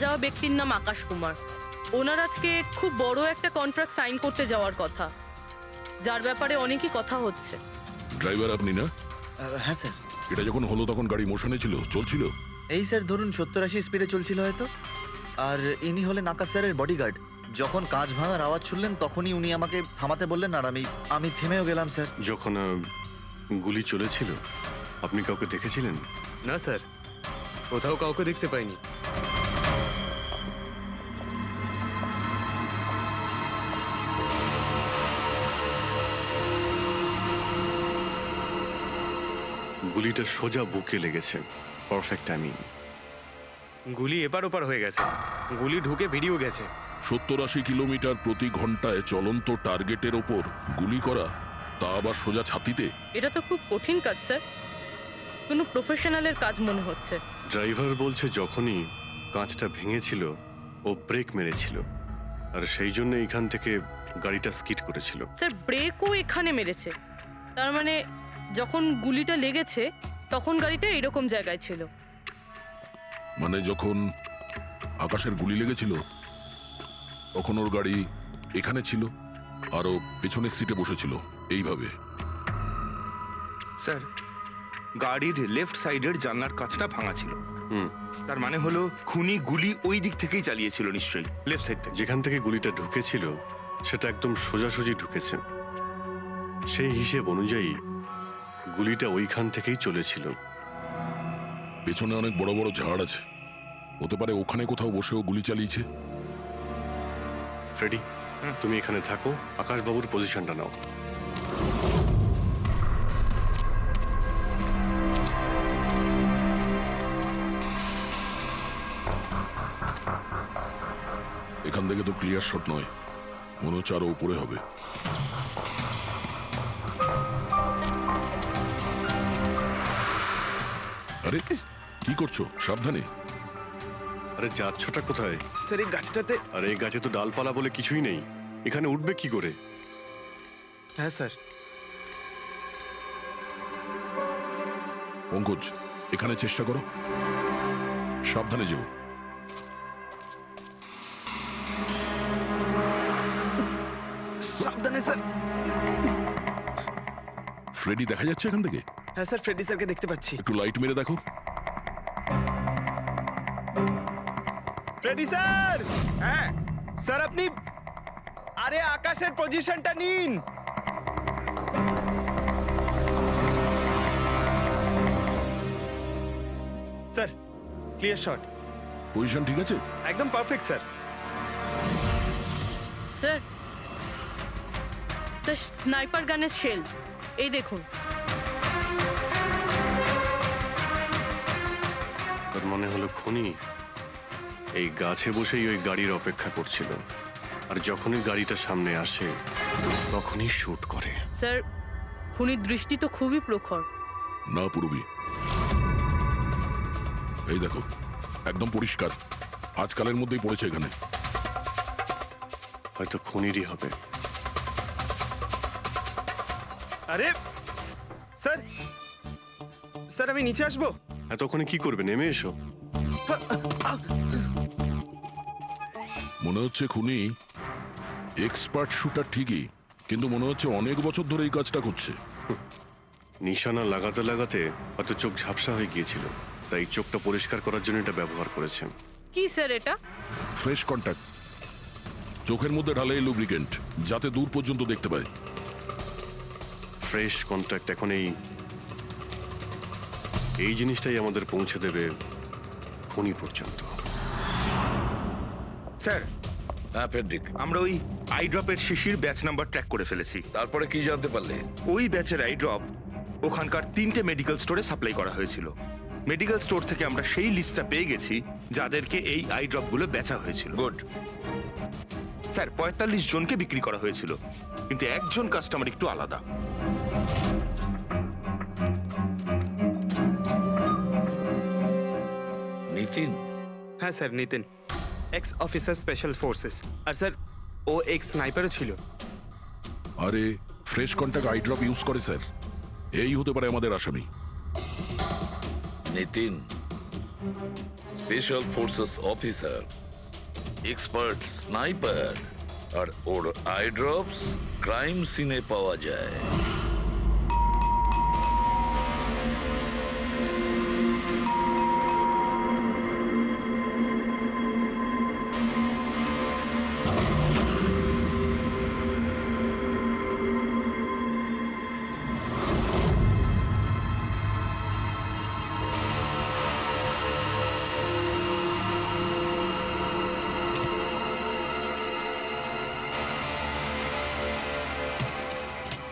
যাওয়া ব্যক্তির নাম আকাশ কুমার। ওনার আজকে খুব বড় একটা কন্ট্রাক্ট সাইন করতে যাওয়ার কথা, যার ব্যাপারে অনেকই কথা হচ্ছে। ড্রাইভার আপনি না? হ্যাঁ স্যার। এটা যখন হলো তখন গাড়ি মোশনে ছিল, চলছিল? এই স্যার ধরুন 70-80 স্পিডে চলছিল হয়তো। আর ইনি হলেন আকাশ স্যারের বডিগার্ড। যখন কাঁচ ভাঙার আওয়াজ শুনলেন তখনই উনি আমাকে থামাতে বললেন, আর আমি থেমেও গেলাম স্যার। যখন গুলি চলেছিল আপনি কাউকে দেখেছিলেন? না স্যার, কোথাও কাউকে দেখতে পাইনি। গুলিটা সোজা বুকে লেগেছে, পারফেক্ট টাইমিং। গুলি এপার ওপার হয়ে গেছে, গুলি ঢুকে বেরিয়েও গেছে। 70-80 কিলোমিটার প্রতি ঘন্টায় চলন্ত টার্গেটের ওপর গুলি করা, তা আবার সোজা ছাতিতে। এটা তো খুব কঠিন কাজ স্যার, কোনো প্রফেশনালের কাজ মনে হচ্ছে। ড্রাইভার বলছে যখনই কাঁচটা ভেঙেছিল ও ব্রেক মেরেছিল, আর সেই জন্য এখান থেকে গাড়িটা স্কিড করেছিল। স্যার ব্রেকও এখানে মেরেছে, তার মানে যখন গুলিটা লেগেছে তখন গাড়িটা এরকম জায়গায় ছিল। মানে যখন আকাশের গুলি লেগেছিল তখন ওর গাড়ি এখানে ছিল আর ও পেছনের সিটে বসেছিল এইভাবে। স্যার, গাড়ির লেফট সাইডের জানলার কাঁচটা ভাঙা ছিল। তার মানে হলো খুনি গুলি ওই দিক থেকেই চালিয়েছিল নিশ্চয়ই, লেফট সাইড থেকে। যেখান থেকে গুলিটা ঢুকেছিল সেটা একদম সোজাসুজি ঢুকেছে। সেই হিসেব অনুযায়ী গুলিটা ওইখান থেকেই চলেছিল। পেছনে অনেক বড় বড় ঝাড় আছে, হতে পারে ওখানে কোথাও বসেও গুলি চালিয়েছে। ফ্রেডি, তুমি এখানে থাকো, আকাশবাবুর পজিশনটা নাও। এখান থেকে তো ক্লিয়ার শট নয়, মনে হচ্ছে আরো উপরে হবে। আরে কি করছো? সাবধানে। আরে যাচ্ছটা কোথায়? স্যার এই গাছটাতে। আরে এই গাছে তো ডালপালা বলে কিছুই নেই, এখানে উঠবে কি করে? হ্যাঁ স্যার। পঙ্কজ, এখানে চেষ্টা করো, সাবধানে যেও। সাবধানে স্যার। ফ্রেডি দেখা যাচ্ছে এখান থেকে? হ্যাঁ স্যার, ফ্রেডি স্যারকে দেখতে পাচ্ছি। একটু লাইট মেরে দেখো। Freddie sir! হ্যাঁ স্যার, আপনি আরে আকাশের পজিশনটা নিন। Sir clear shot. পজিশন ঠিক আছে? একদম perfect sir. Sir sir sniper গানের শেল এই দেখুন। তার মনে হলো খুনি এই গাছে বসেই ওই গাড়ির অপেক্ষা করছিল, আর যখনই গাড়িটা সামনে আসে তখনই শুট করে। স্যার খুনির দৃষ্টি তো খুবই প্রখর। না পূর্বী, এই দেখো একদম পরিষ্কার, আজকালের মধ্যেই পড়েছে এখানে। হয়তো খুনিরই হবে। আরে স্যার, স্যার আমি নিচে আসবো? এতক্ষণে কি করবে? নেমে এসো। মনে হচ্ছে খুনি এক্সপার্ট শুটার ঠিকই, কিন্তু মনে হচ্ছে অনেক বছর ধরে এই কাজটা করছে। নিশানা লাগাতে লাগাতে হয়তো চোখ ঝাপসা হয়ে গিয়েছিল, তাই চোখটা পরিষ্কার করার জন্য এটা ব্যবহার করেছেন। কি স্যার এটা? ফ্রেশ কন্ট্যাক্ট, চোখের মধ্যে ঢালে এই লুব্রিকেন্ট যাতে দূর পর্যন্ত দেখতে পায়। ফ্রেশ কন্ট্যাক্ট এখন এই জিনিসটাই আমাদের পৌঁছে দেবে খুনি পর্যন্ত। স্যার, হ্যাঁ ফেডরিক, আমরা ওই আই ড্রপের শিশির ব্যাচ নাম্বার ট্র্যাক করে ফেলেছি। তারপরে কি জানতে পারলে? ওই ব্যাচের আই ড্রপ ওখানকার 3টে মেডিকেল স্টোরে সাপ্লাই করা হয়েছিল। মেডিকেল স্টোর থেকে আমরা সেই লিস্টটা পেয়ে গেছি যাদেরকে এই আই ড্রপগুলো বেচা হয়েছিল। গুড। স্যার 45 জনকে বিক্রি করা হয়েছিল, কিন্তু একজন কাস্টমার একটু আলাদা। নিতিন? হ্যাঁ sir, Nitin, ex officer special forces. আর স্যার ও এক্স স্নাইপারও ছিল। আরে fresh contact eye drop use করে স্যার, এই হতে পারে আমাদের আসামি। Nitin, special forces officer, expert sniper, আর ওর আই ড্রপস ক্রাইম সিনে পাওয়া যায়।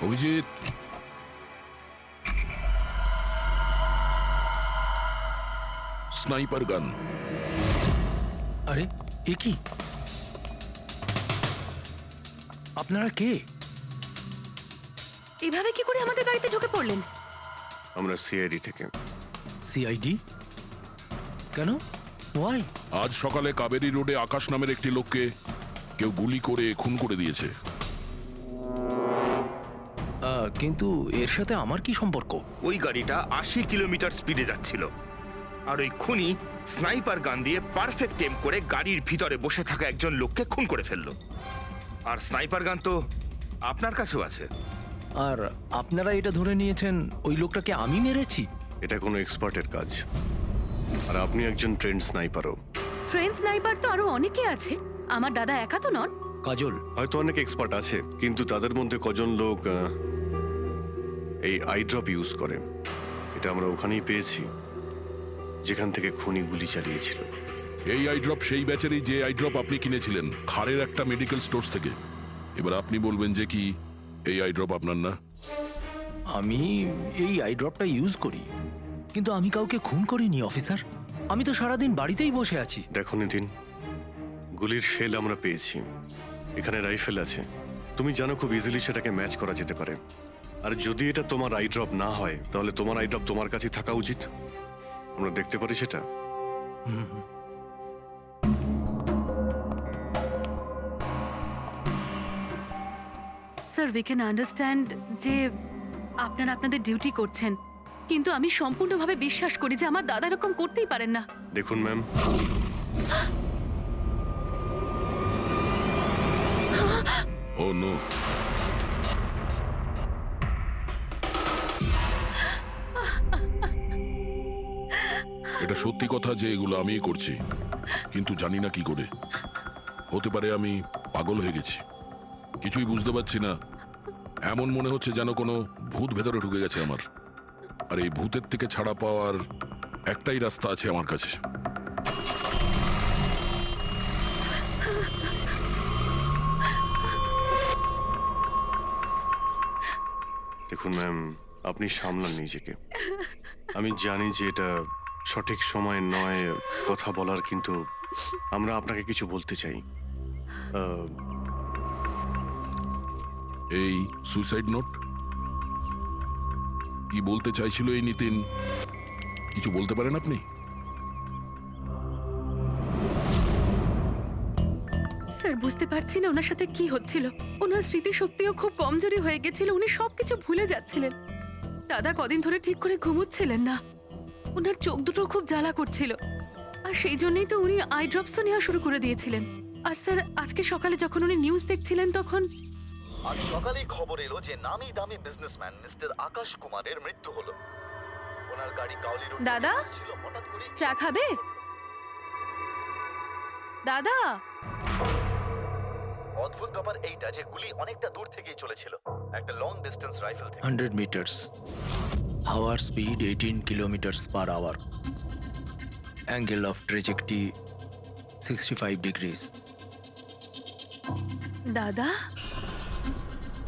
অভিজিৎ, স্নাইপার গান। আরে এ কি? আপনারা কে? এভাবে কি করে আমাদের গাড়িতে ঢুকে পড়লেন? আমরা সিআইডি থেকে। সিআইডি? কেন? ওয়াই? আজ সকালে কাবেরী রোডে আকাশ নামের একটি লোককে কেউ গুলি করে খুন করে দিয়েছে। কিন্তু এর সাথে আমার কি সম্পর্ক? ওই গাড়িটা 80 কিলোমিটার স্পিডে যাচ্ছিল, আর ওই খুনি স্নাইপার গান দিয়ে পারফেক্ট এম করে গাড়ির ভিতরে বসে থাকা একজন লোককে খুন করে ফেললো। আর স্নাইপার গান তো আপনার কাছেও আছে। আর আপনারা এটা ধরে নিয়েছেন ওই লোকটাকে আমি মেরেছি? এটা কোনো এক্সপার্টের কাজ, আর আপনি একজন ট্রেন্ড স্নাইপারও। ট্রেন স্নাইপার তো আরো অনেকে আছে, আমার দাদা একা তো নন। কাজল, হয়তো অনেক এক্সপার্ট আছে, কিন্তু তাদের মধ্যে কজন লোক এই আই ড্রপ ইউজ করে। এটা আমরা ওখানেই পেয়েছি যেখান থেকে খুনি গুলি চালিয়েছিল। এই আই ড্রপ সেই ব্যাচেরই যে আই ড্রপ আপনি কিনেছিলেন খারের একটা মেডিকেল স্টোর থেকে। এবার আপনি বলবেন যে কি এই আই ড্রপ আপনার না? আমি এই আই ড্রপটা ইউজ করি, কিন্তু আমি কাউকে খুন করিনি অফিসার। আমি তো সারাদিন বাড়িতেই বসে আছি। দেখো নিতিন, গুলির শেল আমরা পেয়েছি, এখানে রাইফেল আছে। তুমি জানো খুব ইজিলি সেটাকে ম্যাচ করা যেতে পারে। আর যদি এটা তোমার আই ড্রপ না হয়, তাহলে তোমার আই ড্রপ তোমার কাছে থাকা উচিত। আমরা দেখতে পারি সেটা। স্যার, উই ক্যান আন্ডারস্ট্যান্ড যে আপনারা আপনাদের ডিউটি করছেন, কিন্তু আমি সম্পূর্ণভাবে বিশ্বাস করি যে আমার দাদা এরকম করতেই পারেন না। দেখুন ম্যাম, ও নো, এটা সত্যি কথা যে এগুলো আমিই করছি, কিন্তু জানি না কি করে। হতে পারে আমি পাগল হয়ে গেছি, কিছুই বুঝতে পারছি না। এমন মনে হচ্ছে যেন কোনো ভূত ভেতরে ঢুকে গেছে আমার। আর এই ভূতের থেকে ছাড়া পাওয়ার একটাই রাস্তা আছে আমার কাছে। দেখুন ম্যাম, আপনি সামলান নিজেকে। আমি জানি যে এটা সঠিক সময় নয় কথা বলার, কিন্তু আমরা আপনাকে কিছু বলতে চাই। এই সুইসাইড নোট কি বলতে চাইছিল এই নিতিন? কিছু বলতে পারেন আপনি? স্যার, বুঝতে পারছি না ওনার সাথে কি হচ্ছিল। ওনার স্মৃতিশক্তিও খুব কমজোরি হয়ে গেছিল, উনি সবকিছু ভুলে যাচ্ছিলেন। দাদা কদিন ধরে ঠিক করে ঘুমোচ্ছিলেন না, ওনার চোখ দুটো খুব জ্বালা করছিল, আর সেই জন্যই তো উনি আই ড্রপসও নেওয়া শুরু করে দিয়েছিলেন। আর স্যার, আজকে সকালে যখন উনি নিউজ দেখছিলেন তখন আজ সকালেই খবর এলো যে নামি দামি বিজনেসম্যান মিস্টার আকাশ কুমারের মৃত্যু হলো। ওনার গাড়ি কাউলি রোড দাদা, ছিল, হঠাৎ করে চা খাবে? দাদা, অদ্ভুত ব্যাপার এইটা যে গুলি অনেকটা দূর থেকেই চলেছিল, একটা লং ডিস্টেন্স রাইফেল থেকে। 100 মিটার্স, হাওয়ার speed 18 kilometres per hour, angle of trajectory 65 degrees. দাদা,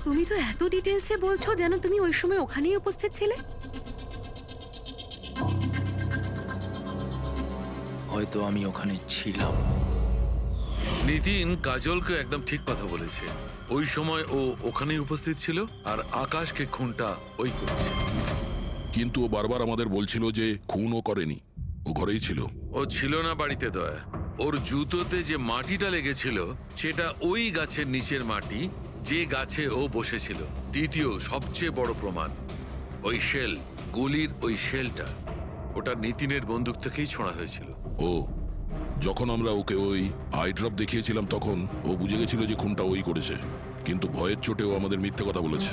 তুমি তো এত ডিটেলসে বলছো যেন তুমি ওই সময় ওখানেই উপস্থিত ছিলে। হয়তো আমি ওখানে ছিলাম। নিতিন কাজলকে একদম ঠিক কথা বলেছে। ওই সময় ও ওখানেই উপস্থিত ছিল, আর আকাশকে খুনটা ওই করেছে। কিন্তু ও বারবার আমাদের বলছিল যে খুনও করেনি, ও ঘরেই ছিল। ও ছিল না বাড়িতে দয়া। ওর জুতোতে যে মাটিটা লেগেছিল সেটা ওই গাছের নিচের মাটি যে গাছে ও বসেছিল। দ্বিতীয় সবচেয়ে বড় প্রমাণ, ওই শেল, গুলির ওই শেলটা, ওটা নিতিনের বন্দুক থেকেই ছোঁড়া হয়েছিল। ও যখন আমরা ওকে ওই আই ড্রপ দেখিয়েছিলাম তখন ও বুঝে গেছিল যে খুনটা ওই করেছে, কিন্তু ভয়ের চোটে ও আমাদের মিথ্যে কথা বলেছে।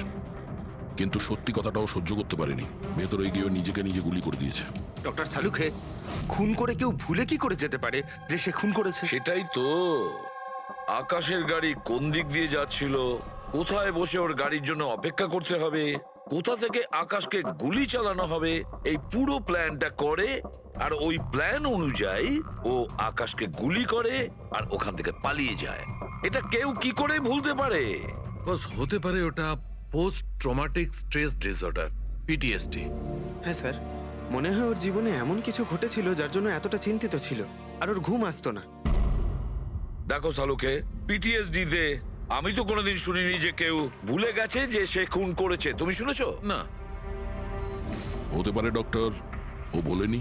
কিন্তু সত্যি কথাটাও সহ্য করতে পারেনি, ভেতরে গিয়ে ও নিজেকে নিজে গুলি করে দিয়েছে। ডক্টর সালুখে, খুন করে কেউ ভুলে কি করে যেতে পারে যে সে খুন করেছে? সেটাই তো, আকাশের গাড়ি কোন দিক দিয়ে যাচ্ছিল, কোথায় বসে ওর গাড়ির জন্য অপেক্ষা করতে হবে, কোথা থেকে আকাশকে গুলি চালানো হবে, এই পুরো প্ল্যানটা করে, আর ওই প্ল্যান অনুযায়ী ও আকাশকে গুলি করে আর ওখান থেকে পালিয়ে যায়। এটা কেউ কি করে ভুলতে পারে? বস, হতে পারে ওটা post traumatic stress disorder, PTSD. হ্যাঁ স্যার, মনে হয় ওর জীবনে এমন কিছু ঘটেছিল যার জন্য এতটা চিন্তিত ছিল, আর ওর ঘুম আসতো না। দেখো সালুকে, পিটিএসডি তে আমি তো কোনোদিন শুনিনি যে কেউ ভুলে গেছে যে সে খুন করেছে। তুমি শুনেছো? না। হতে পারে ডক্টর, ও বলেনি,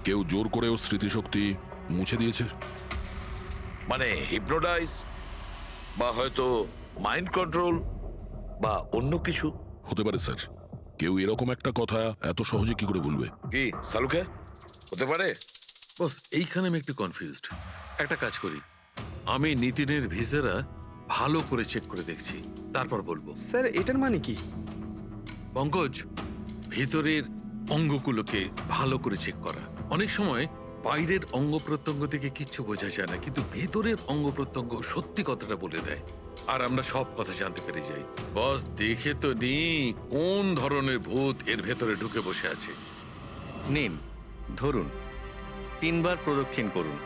কেউ জোর করে ওর স্মৃতিশক্তি মুছে দিয়েছে। মানে হিপনোটাইজ, বা হয়তো মাইন্ড কন্ট্রোল, বা অন্য কিছু। হতে পারে স্যার, কেউ এরকম একটা কথা এত সহজে কি করে ভুলবে? কি সালুকে, হতে পারে? বস, এইখানে আমি একটু কনফিউজড। একটা কাজ করি, আমি নিতিনের ভিসারা ভালো করে চেক করে দেখছি, তারপর বলবো। স্যার, এটার মানে কি? পঙ্কজ, ভিতরের অঙ্গগুলোকে ভালো করে চেক করা। অনেক সময় বাইরের অঙ্গ প্রত্যঙ্গ থেকে কিচ্ছু বোঝা যায় না, কিন্তু ভেতরের অঙ্গ প্রত্যঙ্গ সত্যি কথাটা বলে দেয়, আর আমরা সব কথা জানতে পেরে যাই। বস, দেখে তো নি কোন ধরনের ভূত এর ভেতরে ঢুকে বসে আছে। নিন, ধরুন, 3 বার প্রদক্ষিণ করুন।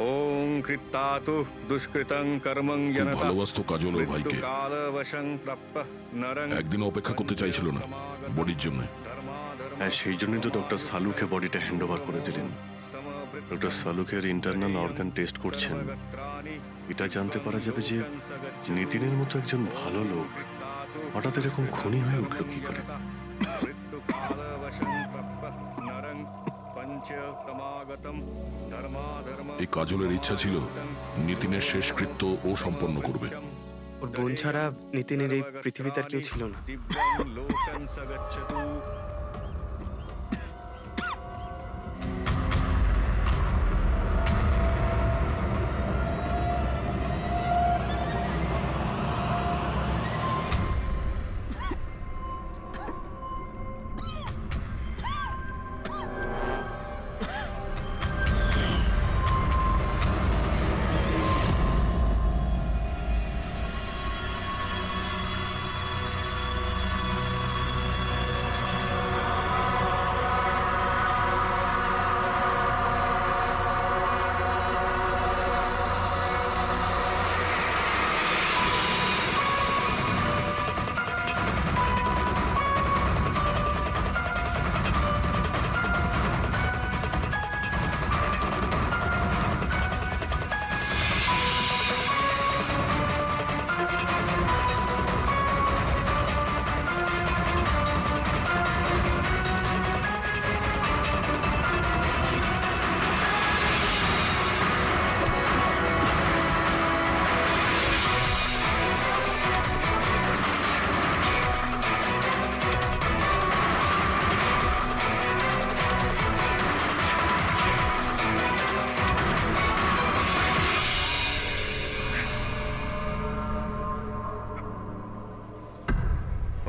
ওং কৃত্তাতু দুষ্কৃতং কর্মং খুব জনতা ভালোবাসতো কাজল ওর ভাইকে, কালবশং প্রাপ্যঃ নরং। একদিন অপেক্ষা করতে চাইছিল না বডির জন্য। হ্যাঁ, সেই জন্যই তো ডক্টর সালুকে বডিটা হ্যান্ড ওভার করে দিলেন। ডক্টর সালুকের ইন্টারনাল অর্গান টেস্ট করছেন, এটা জানতে পারা যাবে যে নিতিনের মতো একজন ভালো লোক হঠাৎ এরকম খুনি হয়ে উঠল কি করে। এই কাজলের ইচ্ছা ছিল নিতিনের শেষকৃত্য ও সম্পন্ন করবে। ওর বোন ছাড়া নিতিনের এই পৃথিবীতে আর কেউ ছিল না।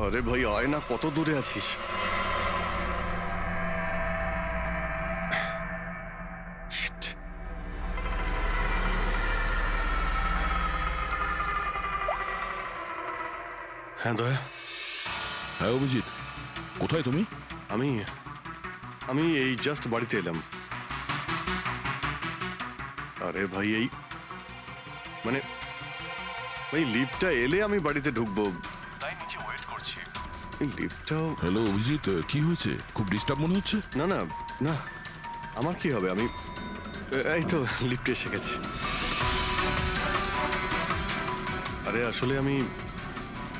আরে ভাই, আয় না, কত দূরে আছিস? হ্যাঁ দয়া, হ্যাঁ অভিজিৎ, কোথায় তুমি? আমি আমি এই জাস্ট বাড়িতে এলাম। আরে ভাই, এই মানে এই লিফটটা এলে আমি বাড়িতে ঢুকবো, তাই নিচে ওয়েট করছি। এই লিফটটাও। হ্যালো অভিজিৎ, কি হয়েছে? খুব ডিস্টার্ব মনে হচ্ছে। না না না, আমার কি হবে, আমি এই তো লিফটে এসে গেছি। আরে আসলে আমি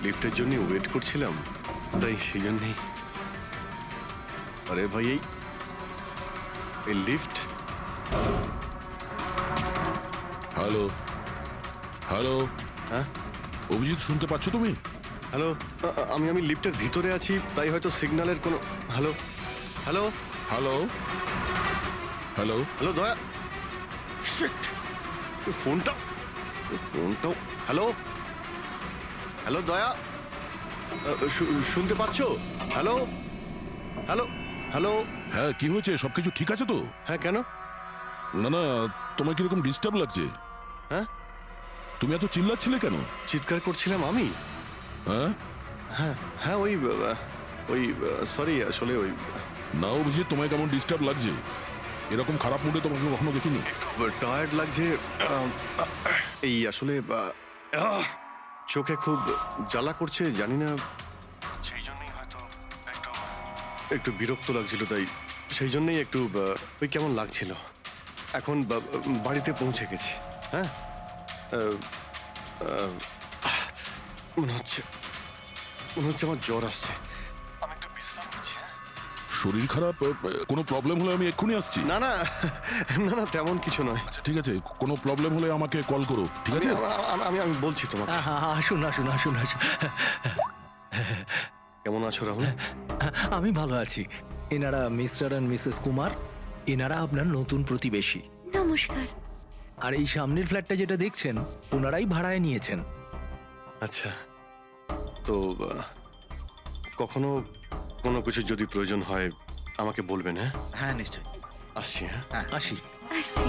লিফটের জন্য ওয়েট করছিলাম, তাই সেই জন্যই। আরে ভাই, এই লিফট। হ্যালো হ্যালো, হ্যাঁ অভিজিৎ, শুনতে পাচ্ছ তুমি? হ্যালো, আমি লিফটের ভিতরে আছি, তাই হয়তো সিগন্যালের কোনো। Hello hello hello hello, hello দয়া, শিট, ফোনটা, হ্যালো, হ্যালো দয়া, শুনতে পাচ্ছ? Hello, hello, hello. হ্যাঁ কি হয়েছে? সবকিছু ঠিক আছে তো? হ্যাঁ, কেন? না না, তোমার কিরকম ডিস্টার্ব লাগছে? হ্যাঁ, তুমি এত চিল্লাচ্ছিলে কেন? চিৎকার করছিলাম আমি? হ্যাঁ হ্যাঁ হ্যাঁ, ওই সরি, আসলে ওই না অভিজিৎ, তোমায় কেমন ডিস্টার্ব লাগছে? এরকম খারাপ মুডে তোমাকে কখনো দেখিনি। টায়ার্ড লাগছে, এই আসলে চোখে খুব জ্বালা করছে, জানি না, সেই জন্যই হয়তো একটু বিরক্ত লাগছিল, তাই সেই জন্যই একটু ওই কেমন লাগছিল। এখন বাড়িতে পৌঁছে গেছি। হ্যাঁ, মনে হচ্ছে আমার জ্বর আসছে। আমি একটু বিশ্রাম নিচ্ছি। শরীর খারাপ? কোনো প্রবলেম হলে আমি এক্ষুনি আসছি। না না না না, তেমন কিছু নয়। ঠিক আছে, কোনো প্রবলেম হলে আমাকে কল করো, ঠিক আছে? আমি বলছি তোমাকে। আসুন আসুন আসুন আসুন। কেমন আছো রাহুল? আমি ভালো আছি। এনারা মিস্টার অ্যান্ড মিসেস কুমার, এনারা আপনার নতুন প্রতিবেশী। নমস্কার। আর এই সামনের ফ্ল্যাটটা যেটা দেখছেন, ওনারাই ভাড়ায় নিয়েছেন। আচ্ছা, তো কখনো কোনো কিছু যদি প্রয়োজন হয় আমাকে বলবেন। হ্যাঁ হ্যাঁ নিশ্চয়ই। আসছি। হ্যাঁ, আসি। আসছি।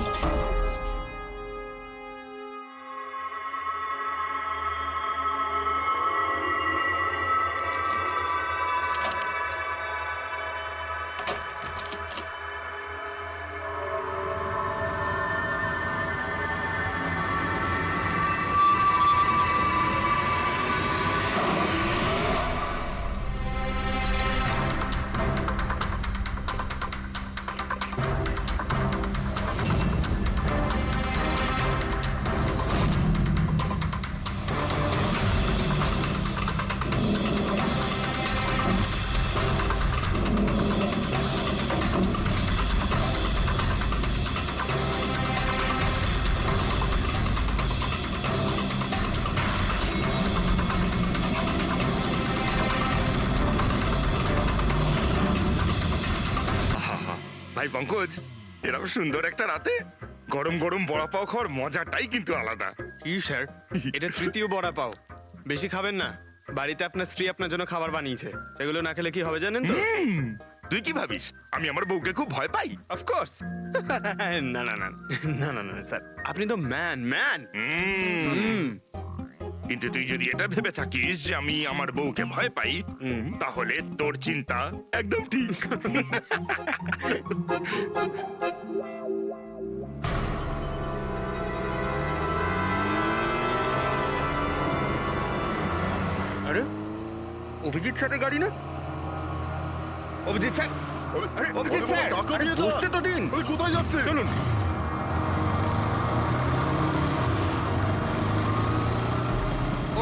ভাই পঙ্কজ, এরকম সুন্দর একটা রাতে গরম গরম বড়া পাও খাওয়ার মজাটাই কিন্তু আলাদা। কি স্যার, এটা তৃতীয় বড়া পাও। বেশি খাবেন না, বাড়িতে আপনার স্ত্রী আপনার জন্য খাবার বানিয়েছে, এগুলো না খেলে কি হবে জানেন তো? তুই কি ভাবিস আমি আমার বউকে খুব ভয় পাই? অফকোর্স। না না না না না না স্যার, আপনি তো ম্যান। কিন্তু তুই যদি এটা ভেবে থাকিস যে আমি আমার বউকে ভয় পাই, তাহলে তোর চিন্তা একদম ঠিক। আরে অভিজিৎ স্যারের গাড়ি না? অভিজিৎ স্যার, আরে অভিজিৎ স্যার, আরে বসতে তো দিন। কোথায় যাচ্ছে? চলুন।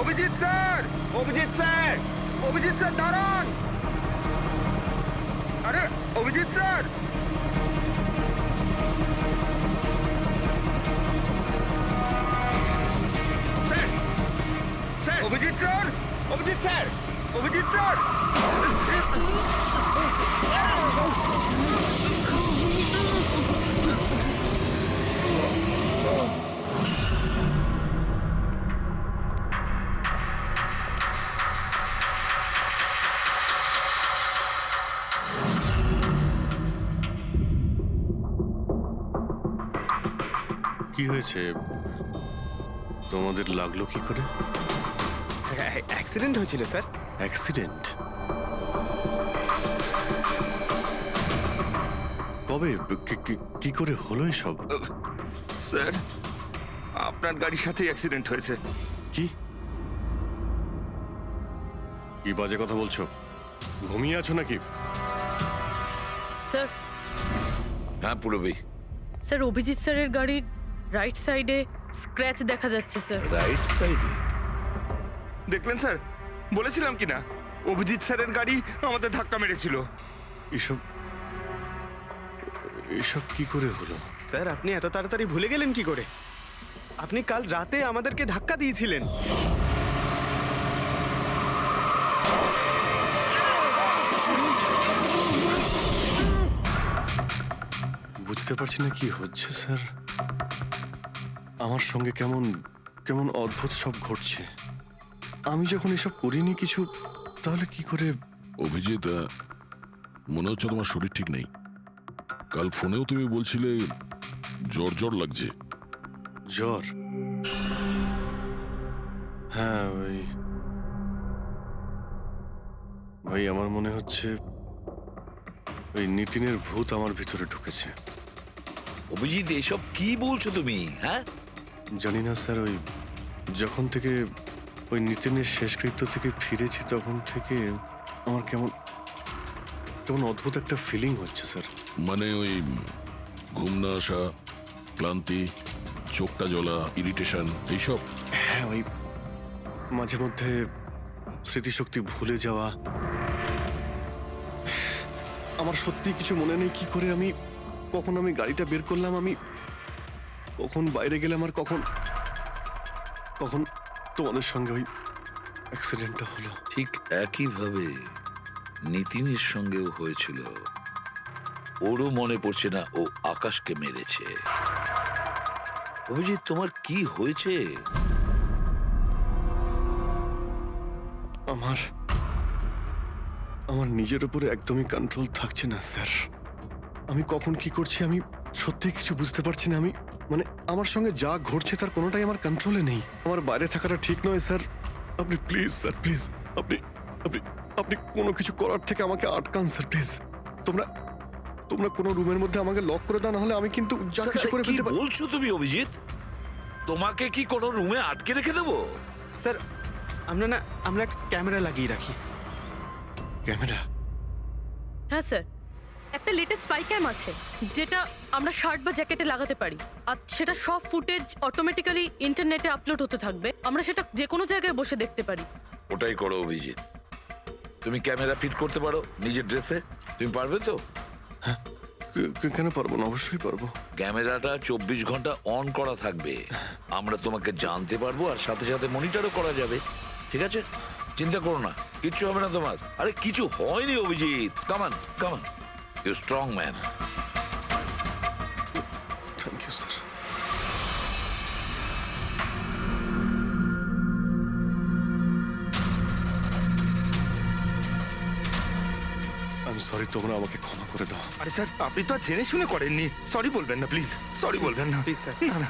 Abhijit sir, Abhijit sir, Abhijit sir দাঁড়ান। আরে Abhijit sir, sir, sir, Abhijit sir, Abhijit sir, Abhijit sir. কি হয়েছে? তোমাদের লাগলো কি করে? অ্যাক্সিডেন্ট হয়েছিল স্যার। অ্যাক্সিডেন্ট? কবে? কি করে হলো এসব? স্যার, আপনার গাড়ির সাথে অ্যাক্সিডেন্ট হয়েছে। কি কি বাজে কথা বলছো? ঘুমিয়ে আছো নাকি? স্যার, হ্যাঁ পুরবী, স্যার অভিজিৎ স্যারের গাড়ির রাইট সাইডে স্ক্র্যাচ দেখা যাচ্ছে স্যার। রাইট সাইডে? দেখলেন স্যার, বলেছিলাম কি না অভিজিৎ স্যারের গাড়ি আমাদের ধাক্কা মেরেছিল। এসব এসব কি করে হলো? স্যার, আপনি এত তাড়াতাড়ি ভুলে গেলেন কি করে? আপনি কাল রাতে আমাদেরকে ধাক্কা দিয়েছিলেন। বুঝতে পারছি না কি হচ্ছে স্যার। আমার সঙ্গে কেমন কেমন অদ্ভুত সব ঘটছে। আমি যখন এসব করিনি কিছু, তাহলে কি করে? অভিজিৎ, মনে হচ্ছে তোমার শরীর ঠিক নেই। কাল ফোনেও তুমি বলছিলে জ্বর জ্বর লাগছে। জ্বর? হ্যাঁ, ভাই আমার মনে হচ্ছে ওই নিতিনের ভূত আমার ভিতরে ঢুকেছে। অভিজিৎ, এসব কি বলছো তুমি? হ্যাঁ, জানি না স্যার, ওই যখন থেকে ওই নিতিনের শেষকৃত্য থেকে ফিরেছি তখন থেকে আমার কেমন কেমন অদ্ভুত একটা ফিলিং হচ্ছে স্যার। মানে ওই ঘুম না আসা, ক্লান্তি, চোখটা জ্বলা, ইরিটেশন, এইসব? হ্যাঁ, ওই মাঝে মধ্যে স্মৃতিশক্তি ভুলে যাওয়া। আমার সত্যি কিছু মনে নেই কি করে আমি কখন আমি গাড়িটা বের করলাম, আমি কখন বাইরে গেলাম, আর কখন কখন তোমাদের সঙ্গে ওই অ্যাক্সিডেন্টটা হলো। ঠিক একইভাবে নিতিনের সঙ্গেও হয়েছিল। ওরও মনে পড়ছে না ও আকাশকে মেরেছে। অভিজিৎ, তোমার কি হয়েছে? আমার নিজের উপরে একদমই কন্ট্রোল থাকছে না স্যার। আমি কখন কি করছি আমি সত্যি কিছু বুঝতে পারছি না। আমি মানে আমার সঙ্গে যা ঘটছে তার কোনোটাই আমার কন্ট্রোলে নেই। আমার বাইরে থাকাটা ঠিক নয় স্যার। আপনি প্লিজ স্যার, প্লিজ আপনি আপনি আপনি কোনো কিছু করার থেকে আমাকে আটকান স্যার, প্লিজ। তোমরা তোমরা কোনো রুমের মধ্যে আমাকে লক করে দাও, না হলে আমি কিন্তু যা কিছু করে কি ফেলতে পারি। বলছো তুমি অভিজিৎ? তোমাকে কি কোনো রুমে আটকে রেখে দেবো? স্যার, আমরা একটা ক্যামেরা লাগিয়ে রাখি। ক্যামেরা? হ্যাঁ স্যার, একটা লেটেস্ট স্পাই ক্যাম আছে যেটা আমরা শার্ট বা জ্যাকেটে লাগাতে পারি, আর সেটা সব ফুটেজ অটোমেটিক্যালি ইন্টারনেটে আপলোড হতে থাকবে। আমরা সেটা যে কোনো জায়গায় বসে দেখতে পারি। ওটাই করো অভিজিৎ। তুমি ক্যামেরা ফিট করতে পারো নিজের ড্রেসে? তুমি পারবে তো? কেন পারবো না? অবশ্যই পারবো। ক্যামেরাটা 24 ঘন্টা অন করা থাকবে। আমরা তোমাকে জানতে পারবো, আর সাথে সাথে মনিটরও করা যাবে। ঠিক আছে, চিন্তা করো না, কিচ্ছু হবে না তোমার। আরে কিছু হয়নি Abhijit. Come on come on, you strong man. Thank you sir. আমি সরি, তোমরা আমাকে ক্ষমা করে দাও। আরে স্যার, আপনি তো আর জেনে শুনে করেননি। সরি বলবেন না প্লিজ, সরি বলবেন না প্লিজ স্যার। না না।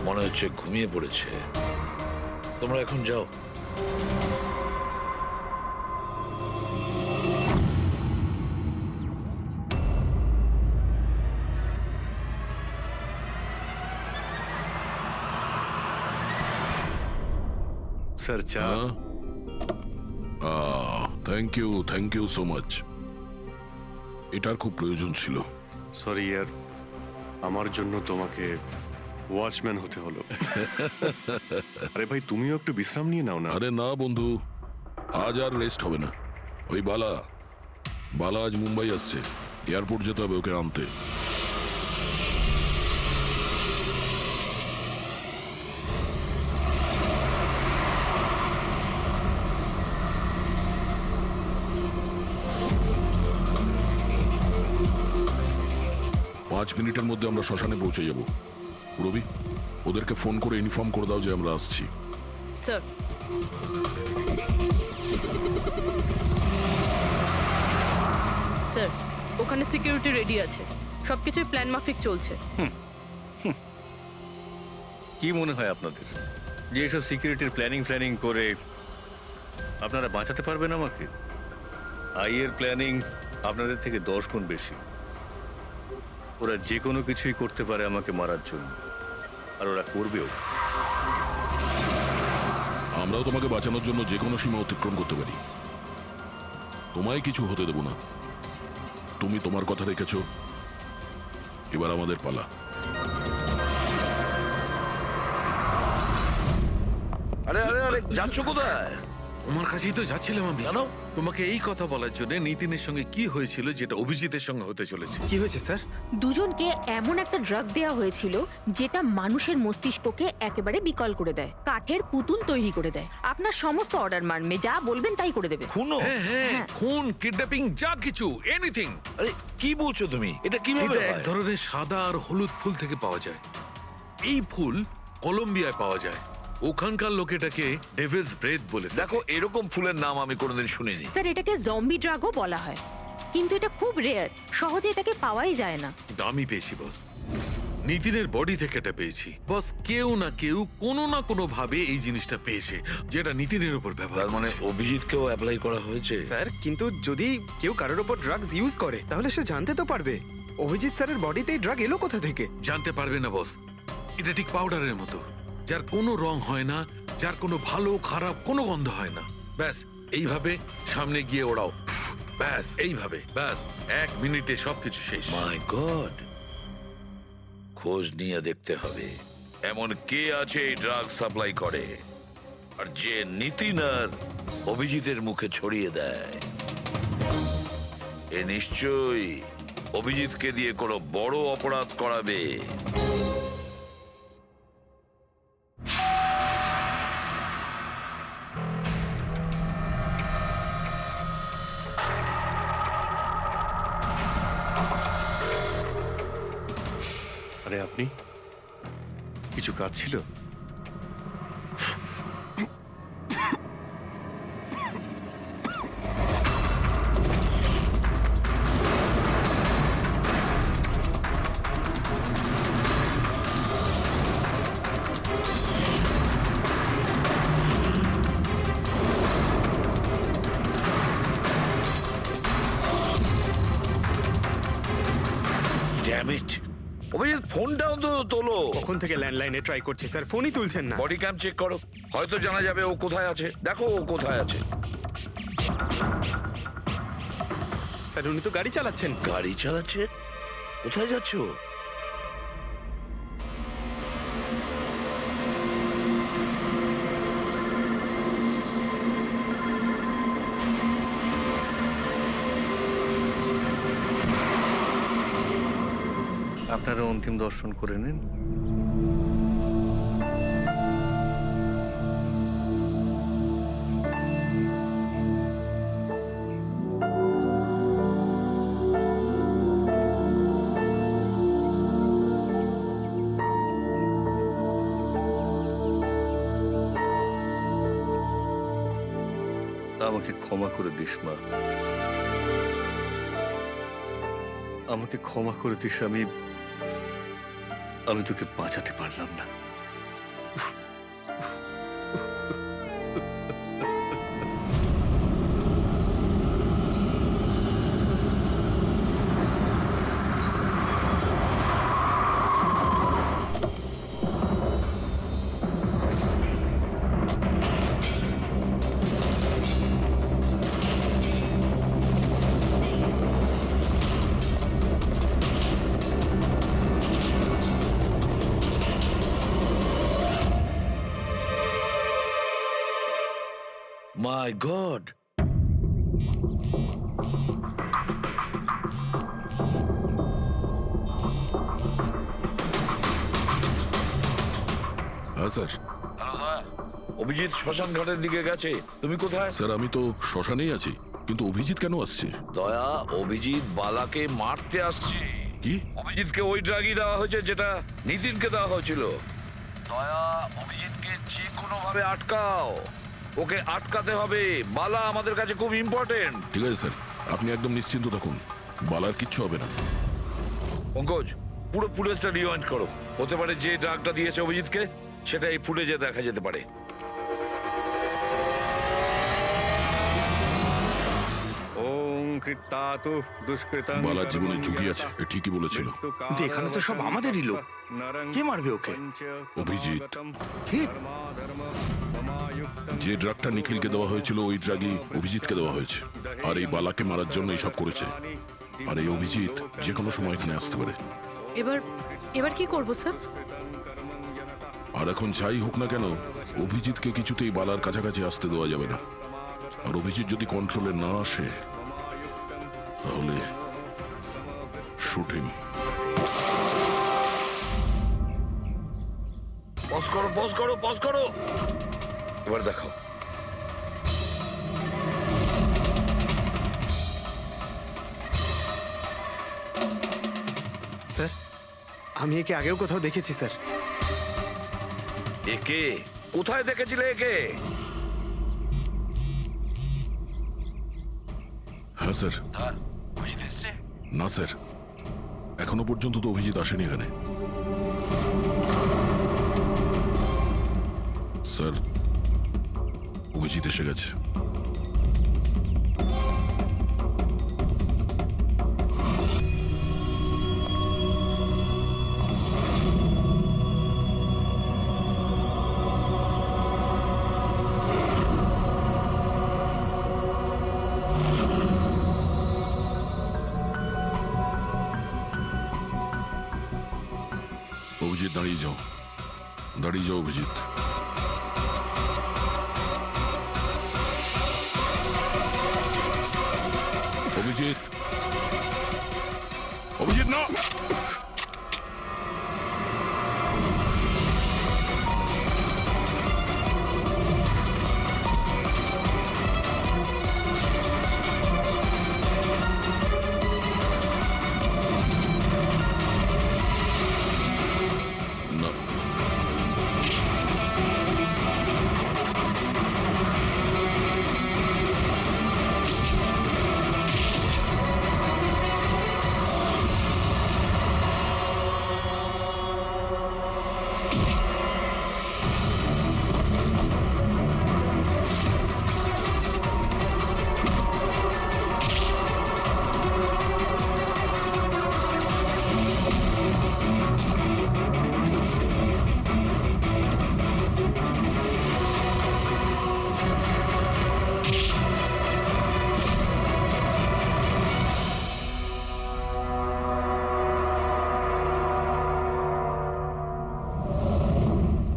মনে হচ্ছে ঘুমিয়ে পড়েছে। তোমরা এখন যাও। স্যার চা। Thank you so much. এটার খুব প্রয়োজন ছিল। সরি ইয়ার, আমার জন্য তোমাকে ওয়াচম্যান হতে হলো। আরে ভাই, তুমিও একটু বিশ্রাম নিয়ে নাও না। আরে না বন্ধু, আজ আর রেস্ট হবে না। ওই বালা বালা আজ মুম্বাই আসছে, এয়ারপোর্ট যেতে হবে ওকে আনতে। পাঁচ মিনিটের মধ্যে আমরা শ্মশানে পৌঁছে যাব। রবি, ওদেরকে ফোন করে ইনফর্ম করে দাও যে আমরা আসছি। স্যার, স্যার ওখানে সিকিউরিটি রেডি আছে, সবকিছুই প্ল্যান মাফিক চলছে। কি মনে হয় আপনাদের যে এসব সিকিউরিটির প্ল্যানিং করে আপনারা বাঁচাতে পারবেন আমাকে? এর প্ল্যানিং আপনাদের থেকে 10 গুণ বেশি। ওরা যে কোনো কিছুই করতে পারে আমাকে মারার জন্য, আর ওরা করবেও। আমরাও তোমাকে বাঁচানোর জন্য যে কোনো সীমা অতিক্রম করতে পারি। তোমায় কিছু হতে দেব না। তুমি তোমার কথা রেখেছ, এবার আমাদের পালা। আরে আরে আরে, যাচ্ছ কোথায়? তোমার কাছেই তো যাচ্ছিলাম আমি। কেন? তোমাকে এই কথা বলার জন্য নিতিনের সঙ্গে কি হয়েছিল যেটা অভিজিতের সঙ্গে হতে চলেছে। কি হয়েছে স্যার? দুজনকে এমন একটা ড্রাগ দেওয়া হয়েছিল যেটা মানুষের মস্তিষ্ককে একেবারে বিকল করে দেয়, কাঠের পুতুল তৈরি করে দেয়। আপনার সমস্ত অর্ডার মানবে, যা বলবেন তাই করে দেবে। খুনো? হ্যাঁ হ্যাঁ, খুন, কিডন্যাপিং, যা কিছু, এনিথিং। আরে কি বলছো তুমি? এটা কিভাবে এটা এক হয়? ধরনের সাদা আর হলুদ ফুল থেকে পাওয়া যায়। এই ফুল কলম্বিয়ায় পাওয়া যায়। ওখানকার লোক এটাকে ডেভিলস ব্রেথ বলে থাকে। দেখো, এরকম ফুলের নাম আমি কোনোদিন শুনিনি। স্যার, এটাকে জম্বি ড্রাগও বলা হয়, কিন্তু এটা খুব রেয়ার, সহজে এটাকে পাওয়াই যায় না। কিন্তু আমি পেয়েছি বস, নিতিনের বডি থেকে এটা পেয়েছি। বস, কেউ না কেউ কোনো না কোনো ভাবে এই জিনিসটা পেয়েছে যেটা নিতিনের উপর ব্যবহার তার মানে করেছে। অভিজিৎকেও অ্যাপ্লাই করা হয়েছে। স্যার, কিন্তু যদি কেউ কারোর ওপর ড্রাগস ইউজ করে তাহলে সে জানতে তো পারবে অভিজিৎ স্যারের বডিতে এই ড্রাগ এলো কোথা থেকে। জানতে পারবে না বস, এটা ঠিক পাউডারের মতো, যার কোনো রং হয় না, যার কোনো ভালো খারাপ কোনো গন্ধ হয় না। ব্যাস এইভাবে সামনে গিয়ে ওড়াও, ব্যাস এইভাবে, ব্যাস 1 মিনিটে সবকিছু শেষ। মাই গড, খোঁজ নিয়ে দেখতে হবে এমন কে আছে এই ড্রাগ সাপ্লাই করে আর যে নিতিন আর অভিজিতের মুখে ছড়িয়ে দেয়। এ নিশ্চয়ই অভিজিৎকে দিয়ে কোনো বড় অপরাধ করাবে। আরে আপনি, কিছু কাজ ছিল? ড্যাম ইট, অভিজিৎ ফোনটা অন্তত তোলো। কখন থেকে ল্যান্ডলাইনে ট্রাই করছি স্যার, ফোনই তুলছেন না। বডি ক্যাম চেক করো, হয়তো জানা যাবে ও কোথায় আছে। দেখো ও কোথায় আছে। স্যার, উনি তো গাড়ি চালাচ্ছেন। গাড়ি চালাচ্ছে? কোথায় যাচ্ছে ও? আপনারা অন্তিম দর্শন করে নিন। আমাকে ক্ষমা করে দিস মা, আমাকে ক্ষমা করে দিস। আমি তোকে বাঁচাতে পারলাম না। মাই গড, হ্যাঁ স্যার। অভিজিৎ শ্মশান ঘাটের দিকে গেছে। তুমি কোথায়? স্যার আমি তো শ্মশানেই আছি, কিন্তু অভিজিৎ কেন আসছে? দয়া, অভিজিৎ বালাকে মারতে আসছে। কি? অভিজিৎকে ওই ড্রাগই দেওয়া হয়েছে যেটা নিতিনকে দেওয়া হয়েছিল। দয়া, অভিজিৎকে যে কোনো ভাবে আটকাও, ওকে আটকাতে হবে। বালা আমাদের কাছে খুব ইম্পর্টেন্ট। ঠিক আছে স্যার, আপনি একদম নিশ্চিন্ত থাকুন, বালার কিচ্ছু হবে না। পঙ্কজ, পুরো ফুটেজটা রিওয়াইন্ড করো। হতে পারে যে ড্রাগটা দিয়েছে অভিজিৎকে সেটা এই ফুটেজে দেখা যেতে পারে। ওম কৃত্তাতু দুষ্কৃতং বালার জীবনে ঝুঁকি আছে, এ ঠিকই বলেছিল। কিন্তু এখানে তো সব আমাদেরই লোক। কে মারবে ওকে? অভিজিৎ। কি? যে ড্রাগটা নিখিলকে দেওয়া হয়েছিল ওই ড্রাগই অভিজিৎকে দেওয়া হয়েছে, আর এই বালাকে মারার জন্য সব করেছে। আর এই অভিজিৎ যে কোনো সময় এখানে আসতে পারে। এবার এবার কি করব স্যার? আর এখন যাই হোক না কেন, অভিজিৎকে কিছুতেই বালার কাছাকাছি আসতে দেওয়া যাবে না। আর অভিজিৎ যদি কন্ট্রোলে না আসে তাহলে শুটিং। পজ করো, পজ করো, পজ করো। এবার দেখো। স্যার, আমি একে আগেও কোথাও দেখেছি স্যার। একে কোথায় দেখেছিলে একে? হ্যাঁ স্যার। না স্যার, এখনো পর্যন্ত তো অভিজিৎ আসেনি এখানে। স্যার, অভিজিৎ এসে গেছে। অভিজিৎ দাঁড়িয়ে যাও, দাঁড়িয়ে যাও অভিজিৎ। অভিজিৎ, অভিজিৎ না। না।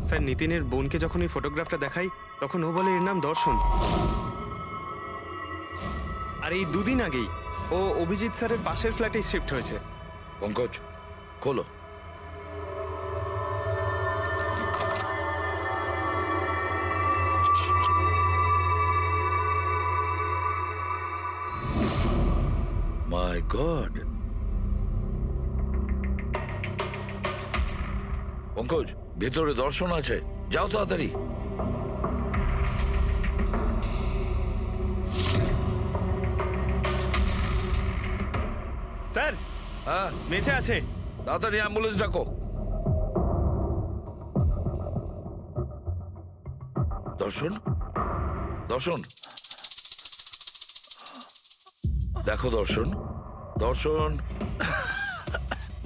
স্যার, নিতিনের বোনকে যখন এই ফটোগ্রাফটা দেখাই তখন ও বলে এর নাম দর্শন। আর এই দুদিন আগেই ও অভিজিৎ স্যারের পাশের ফ্ল্যাটে শিফট হয়েছে। পঙ্কজ, খোলো। মাই গড, পঙ্কজ, ভেতরে দর্শন আছে, যাও তাড়াতাড়ি। স্যার, হ্যাঁ, বেঁচে আছে। তাড়াতাড়ি অ্যাম্বুলেন্স ডাকো। দর্শন, দর্শন, দেখো দর্শন, দর্শন,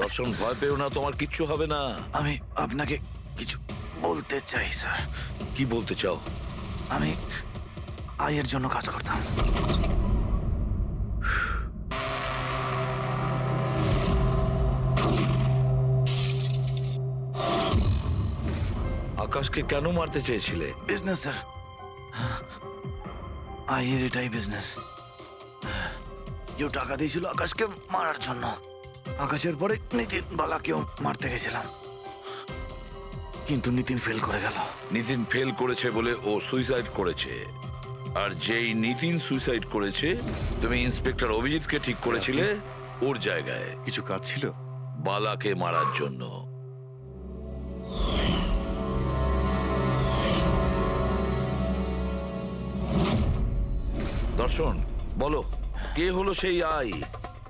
দর্শন, ভয় পেও না, তোমার কিচ্ছু হবে না। আমি আপনাকে কিছু বলতে চাই স্যার। কি বলতে চাও? আমি আয়ের জন্য কাজ করতাম। আকাশকে কেন মারতে চেয়েছিলে? বিজনেস স্যার, আইয়ের এটাই বিজনেস। কেউ টাকা দিয়েছিল আকাশকে মারার জন্য। আকাশের পরে নিতিন বালাকেও মারতে গেছিলাম, কিন্তু নিতিন ফেল করে গেল। নিতিন ফেল করেছে বলে ও সুইসাইড করেছে, আর যেই নিতিন সুইসাইড করেছে তুমি ইন্সপেক্টর অভিজিৎকে ঠিক করেছিলে ওর জায়গায় কিছু কাজ ছিল? বালাকে মারার জন্য। দর্শন, বলো কে হলো সেই আই?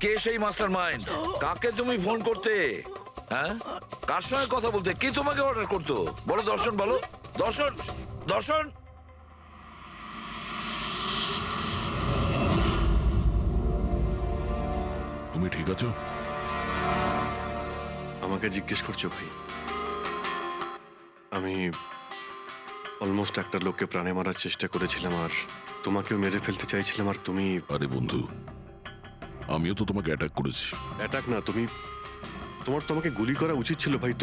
কে সেই মাস্টার মাইন্ড? কাকে তুমি ফোন করতে? হ্যাঁ, কার সঙ্গে কথা বলতে? কে তোমাকে অর্ডার করতো? বলো দর্শন, বলো দর্শন। দর্শন, তুমি ঠিক আছো? আমাকে জিজ্ঞেস করছো ভাই? আমি অলমোস্ট একটা লোককে প্রাণে মারার চেষ্টা করেছিলাম, আর তোমাকেও মেরে ফেলতে চাইছিলাম, আর তুমি... আরে বন্ধু, আমিও তো তোমাকে অ্যাটাক করেছি। অ্যাটাক না, তোমাকে গুলি করা উচিত ছিল ভাই।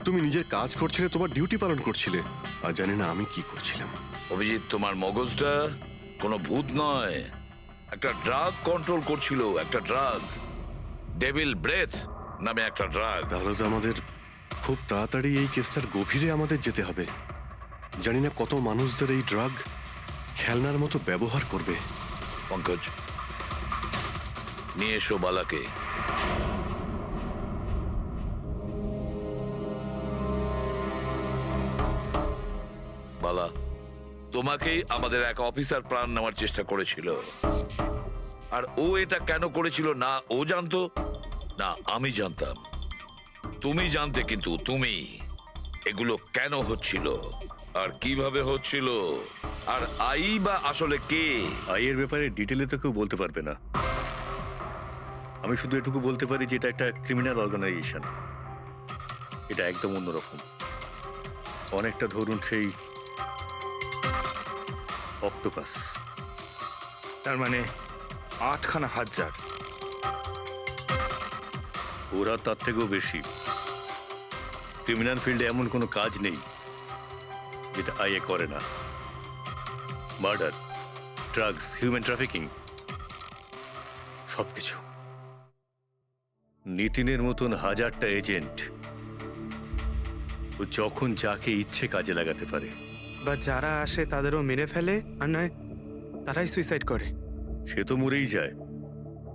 তুমি নিজের কাজ করছিলে, তোমার ডিউটি পালন করছিলে, আর জানি না আমি কি করছিলাম। অভিজিৎ, তোমার মগজটা কোনো ভূত নয়, একটা ড্রাগ কন্ট্রোল করছিল। একটা ড্রাগ, ডেভিল ব্রেথ নামে একটা ড্রাগ। তাহলে তো আমাদের খুব তাড়াতাড়ি এই কেসটার গভীরে আমাদের যেতে হবে। জানি না কত মানুষদের এই ড্রাগ খেলনার মতো ব্যবহার করবে। পঙ্কজ, নিয়ে এসো বালাকে। বালা, তোমাকেই আমাদের এক অফিসার প্রাণ নেওয়ার চেষ্টা করেছিল, আর ও এটা কেন করেছিল না ও জানতো না আমি জানতাম। তুমি জানতে, কিন্তু তুমি এগুলো কেন হচ্ছিল আর কিভাবে হচ্ছিল, আর আই বা আসলে কে? আইয়ের ব্যাপারে ডিটেলে তো কেউ বলতে পারবে না। আমি শুধু এটুকু বলতে পারি যে এটা একটা ক্রিমিনাল অর্গানাইজেশন। এটা একদম অন্যরকম, অনেকটা ধরুন সেই অক্টোপাস। তার মানে 8খানা হাজার। ওরা তার থেকেও বেশি। ক্রিমিনাল ফিল্ডে এমন কোনো কাজ নেই যেটা আইএ করে না। মার্ডার, ড্রাগস, হিউম্যান ট্রাফিকিং, সবকিছু। নিতিনের মতন হাজারটা এজেন্ট, ও যখন যাকে ইচ্ছে কাজে লাগাতে পারে। বা যারা আসে তাদেরও মেরে ফেলে, আর নয় তারাই সুইসাইড করে। সে তো মরেই যায়,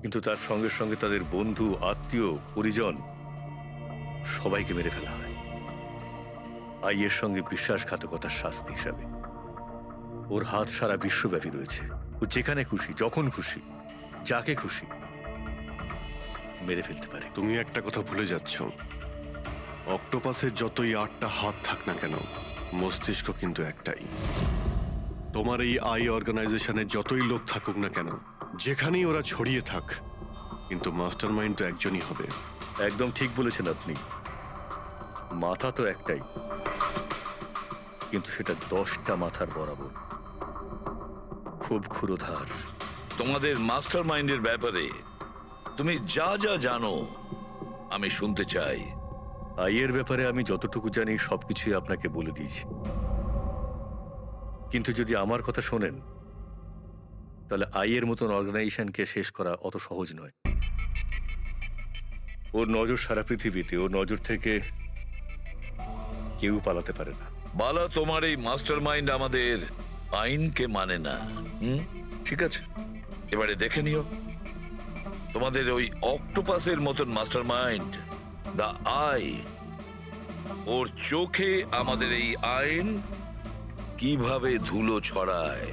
কিন্তু তার সঙ্গে সঙ্গে তাদের বন্ধু, আত্মীয়, পরিজন সবাইকে মেরে ফেলা হয় আইয়ের সঙ্গে বিশ্বাসঘাতকতার শাস্তি হিসাবে। ওর হাত সারা বিশ্বব্যাপী রয়েছে। ও যেখানে খুশি, যখন খুশি, যাকে খুশি মেরে ফেলতে পারে। তুমি একটা কথা ভুলে যাচ্ছ, অক্টোপাসের যতই 8টা হাত থাক না কেন, মস্তিষ্ক কিন্তু একটাই। তোমার এই আই অর্গানাইজেশনে যতই লোক থাকুক না কেন, যেখানেই ওরা ছড়িয়ে থাক, কিন্তু মাস্টার মাইন্ড তো একজনই হবে। একদম ঠিক বলেছেন আপনি। মাথা তো একটাই, কিন্তু সেটা 10টা মাথার বরাবর, খুব ক্ষুরোধার। তোমাদের মাস্টার মাইন্ডের ব্যাপারে তুমি যা যা জানো আমি শুনতে চাই। আইয়ের ব্যাপারে আমি যতটুকু জানি সবকিছুই আপনাকে বলে দিয়েছি, কিন্তু যদি আমার কথা শোনেন তাহলে আইয়ের মতন অর্গানাইজেশনকে শেষ করা অত সহজ নয়। ওর নজর সারা পৃথিবীতে, ওর নজর থেকে কেউ পালাতে পারে না। বালা, তোমার এই মাস্টার মাইন্ড আমাদের আইনকে মানে না। ঠিক আছে, এবারে দেখে নিও তোমাদের ওই অক্টোপাসের মতন মাস্টার মাইন্ড, দা আই, ওর চোখে আমাদের এই আইন কিভাবে ধুলো ছড়ায়।